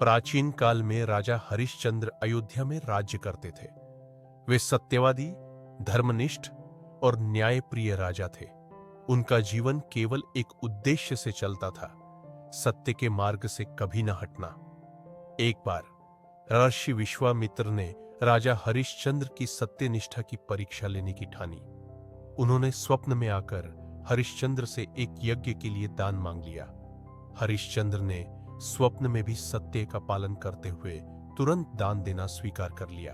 प्राचीन काल में राजा हरिश्चंद्र अयोध्या में राज्य करते थे। वे सत्यवादी, धर्मनिष्ठ और न्यायप्रिय राजा थे। उनका जीवन केवल एक उद्देश्य से चलता था, सत्य के मार्ग से कभी न हटना। एक बार ऋषि विश्वामित्र ने राजा हरिश्चंद्र की सत्यनिष्ठा की परीक्षा लेने की ठानी। उन्होंने स्वप्न में आकर हरिश्चंद्र से एक यज्ञ के लिए दान मांग लिया। हरिश्चंद्र ने स्वप्न में भी सत्य का पालन करते हुए तुरंत दान देना स्वीकार कर लिया।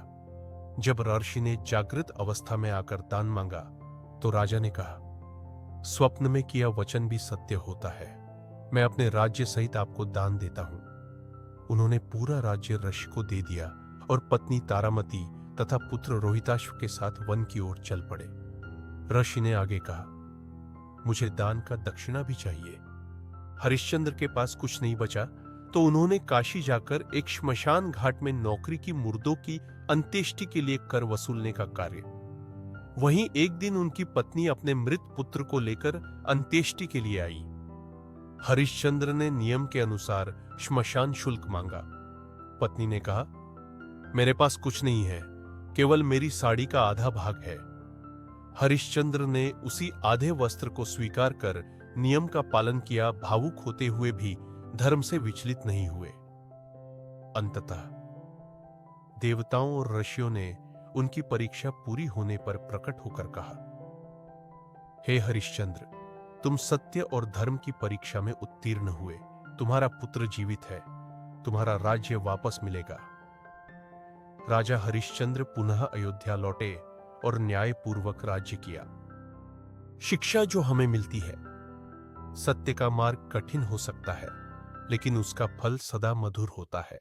जब ऋषि ने जागृत अवस्था में आकर दान मांगा तो राजा ने कहा, स्वप्न में किया वचन भी सत्य होता है। मैं अपने राज्य सहित आपको दान देता हूं। उन्होंने पूरा राज्य ऋषि को दे दिया और पत्नी तारामती तथा पुत्र रोहिताश्व के साथ वन की ओर चल पड़े। ऋषि ने आगे कहा, मुझे दान का दक्षिणा भी चाहिए। हरिश्चंद्र के पास कुछ नहीं बचा तो उन्होंने काशी जाकर एक श्मशान घाट में नौकरी की मुर्दों की अंत्येष्टि के लिए कर वसूलने का कार्य। वहीं एक दिन उनकी पत्नी अपने मृत पुत्र को लेकर अंत्येष्टि के लिए आई। हरिश्चंद्र ने नियम के अनुसार श्मशान शुल्क मांगा। पत्नी ने कहा, मेरे पास कुछ नहीं है, केवल मेरी साड़ी का आधा भाग है। हरिश्चंद्र ने उसी आधे वस्त्र को स्वीकार कर नियम का पालन किया। भावुक होते हुए भी धर्म से विचलित नहीं हुए। अंततः देवताओं और ऋषियों ने उनकी परीक्षा पूरी होने पर प्रकट होकर कहा, हे हरिश्चंद्र, तुम सत्य और धर्म की परीक्षा में उत्तीर्ण हुए। तुम्हारा पुत्र जीवित है, तुम्हारा राज्य वापस मिलेगा। राजा हरिश्चंद्र पुनः अयोध्या लौटे और न्यायपूर्वक राज्य किया। शिक्षा जो हमें मिलती है, सत्य का मार्ग कठिन हो सकता है, लेकिन उसका फल सदा मधुर होता है।